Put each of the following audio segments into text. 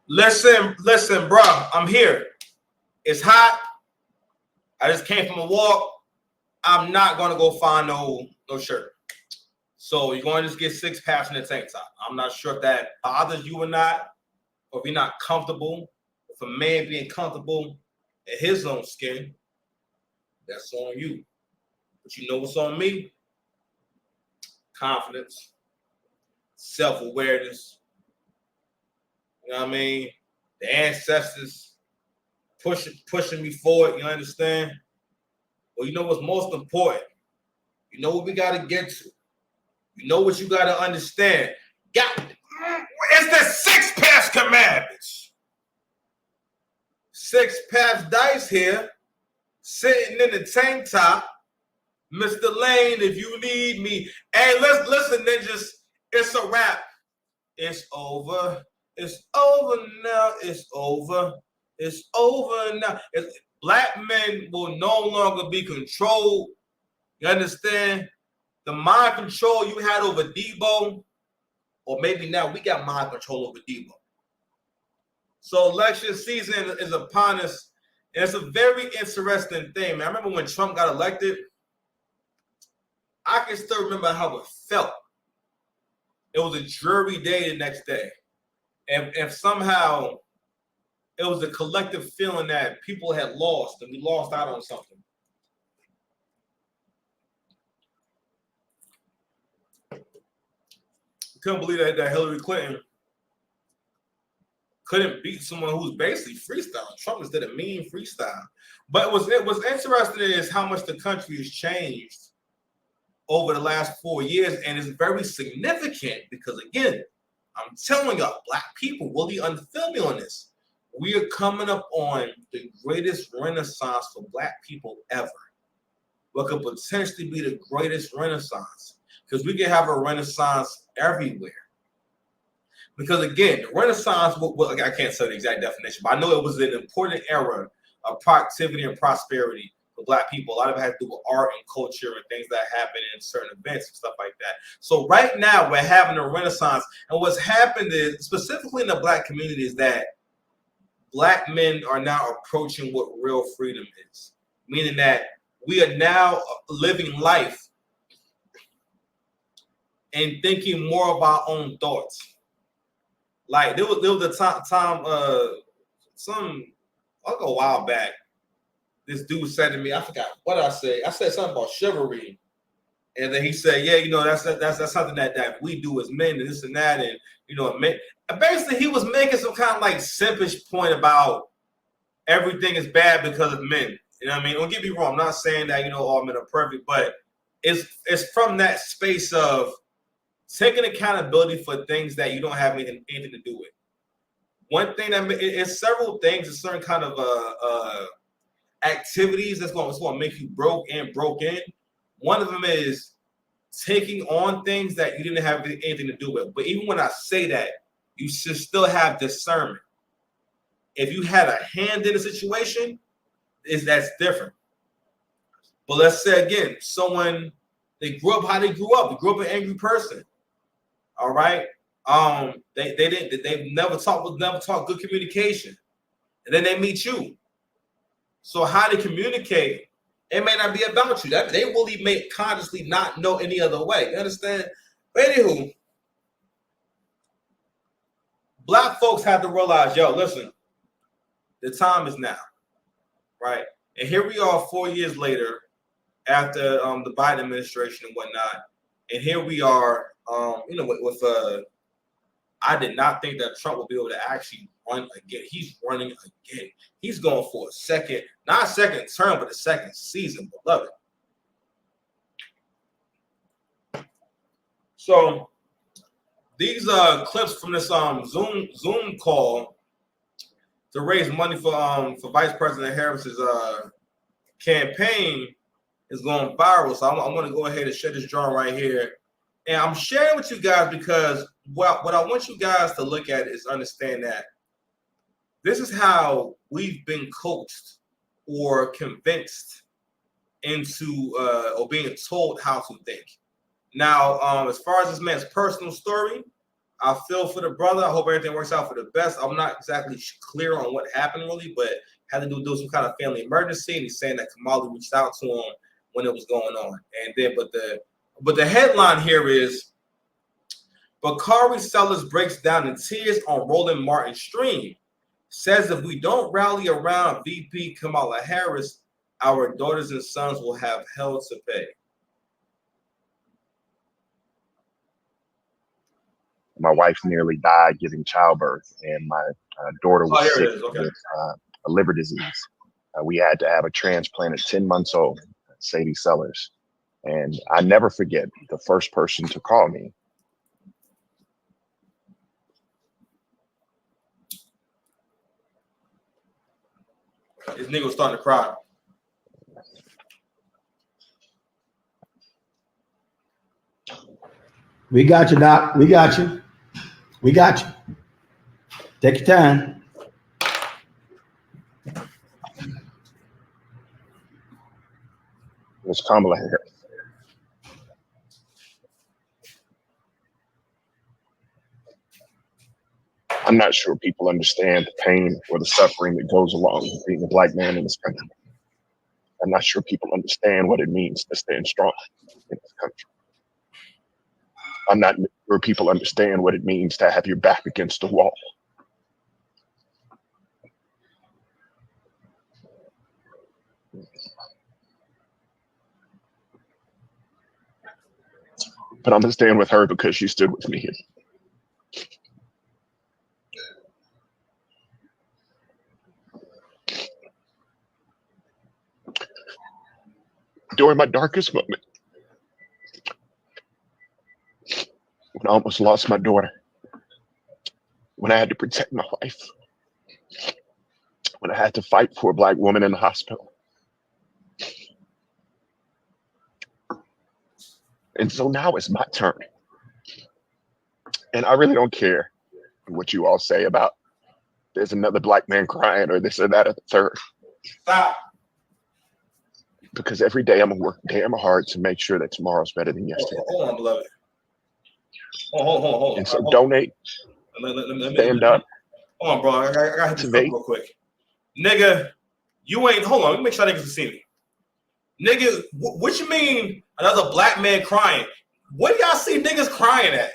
Listen, bro. I'm here. It's hot. I just came from a walk. I'm not gonna go find no shirt. So you're going to just get 6 packs in the tank top. I'm not sure if that bothers you or not, or if you're not comfortable. If a man being comfortable in his own skin, that's on you. But you know what's on me? Confidence, self-awareness. You know what I mean? The ancestors pushing me forward. You understand? Well, you know what's most important? You know what we got to get to. You know what you got to understand. It's the 6 pass commandments. 6 pass dice here, sitting in the tank top. Mr. Lane, if you need me. Hey, listen, ninjas. It's a wrap. It's over. It's over now. It's over. It's over now. Black men will no longer be controlled. You understand? The mind control you had over Debo, or maybe now we got mind control over Debo. So election season is upon us, and it's a very interesting thing, man. I remember when Trump got elected, I can still remember how it felt. It was a dreary day the next day. And if somehow it was a collective feeling that people had lost and we lost out on something. Couldn't believe that Hillary Clinton couldn't beat someone who's basically freestyling. Trump just did a mean freestyle. But what's interesting is how much the country has changed over the last 4 years, and it's very significant because, again, I'm telling y'all, Black people really unfeel me on this. We are coming up on the greatest renaissance for Black people ever. What could potentially be the greatest renaissance, because we can have a renaissance everywhere. Because again, the Renaissance, I can't say the exact definition, but I know it was an important era of productivity and prosperity for Black people. A lot of it had to do with art and culture and things that happen in certain events and stuff like that. So right now we're having a Renaissance, and what's happened is, specifically in the Black community, is that Black men are now approaching what real freedom is, meaning that we are now living life and thinking more of our own thoughts. Like there was a time a while back, this dude said to me, I forgot what I said. I said something about chivalry, and then he said, "Yeah, you know, that's something that we do as men, and this and that, and you know, men." And basically, he was making some kind of like simpish point about everything is bad because of men. You know what I mean? Don't get me wrong. I'm not saying that, you know, all men are perfect, but it's from that space of taking accountability for things that you don't have anything to do with. One thing that it's several things, it's certain kind of activities that's going to make you broke in. One of them is taking on things that you didn't have anything to do with. But even when I say that, you should still have discernment. If you had a hand in the situation, that's different. But let's say again, someone, they grew up how they grew up. They grew up an angry person. All right. They've never taught good communication. And then they meet you. So how they communicate, it may not be about you. That they really may consciously not know any other way. You understand? But anywho, Black folks have to realize, yo, listen, the time is now. Right? And here we are 4 years later after the Biden administration and whatnot. And here we are, with I did not think that Trump would be able to actually run again. He's running again. He's going for a second, not a second term, but a second season, beloved. So these clips from this Zoom call to raise money for Vice President Harris's campaign is going viral. So I'm going to go ahead and share this drawing right here. And I'm sharing with you guys because what I want you guys to look at is understand that this is how we've been coached or convinced into or being told how to think. Now, as far as this man's personal story, I feel for the brother. I hope everything works out for the best. I'm not exactly clear on what happened really, but had to do with some kind of family emergency. And he's saying that Kamala reached out to him when it was going on. And then, but the headline here is Bakari Sellers breaks down in tears on Roland Martin's stream. Says if we don't rally around VP Kamala Harris, our daughters and sons will have hell to pay. My wife nearly died giving childbirth, and my daughter was sick with a liver disease. We had to have a transplant at 10 months old, Sadie Sellers. And I never forget the first person to call me. This nigga was starting to cry. We got you, Doc. We got you. We got you. Take your time. It's Kamala Harris. I'm not sure people understand the pain or the suffering that goes along with being a black man in this country. I'm not sure people understand what it means to stand strong in this country. I'm not sure people understand what it means to have your back against the wall. But I'm gonna stand with her because she stood with me. During my darkest moment, when I almost lost my daughter, when I had to protect my wife, when I had to fight for a black woman in the hospital. And so now it's my turn. And I really don't care what you all say about there's another black man crying or this or that or the third. Stop. Because every day I'm gonna work damn hard to make sure that tomorrow's better than yesterday. Hold on, beloved. Hold on. And so donate, stand up. Hold on, bro. I gotta hit this up real quick. Nigga, you ain't, hold on, let me make sure niggas can see me. Nigga, what you mean another black man crying? What do y'all see niggas crying at?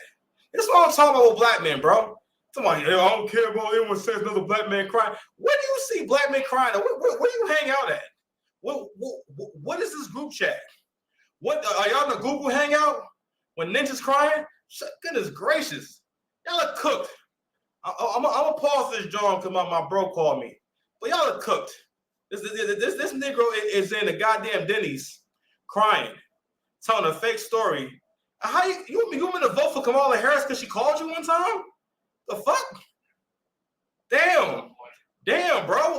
That's what I'm talking about with black men, bro. Come on, I don't care about anyone says another black man crying. Where do you see black men crying at? Where do you hang out at? What is this group chat? What are y'all in the Google hangout when Ninja's crying? Goodness gracious, y'all are cooked. I'm gonna pause this, John, because my bro called me. But y'all are cooked. This Negro is in the goddamn Denny's crying, telling a fake story. How you want me to vote for Kamala Harris because she called you one time? The fuck? Damn, bro.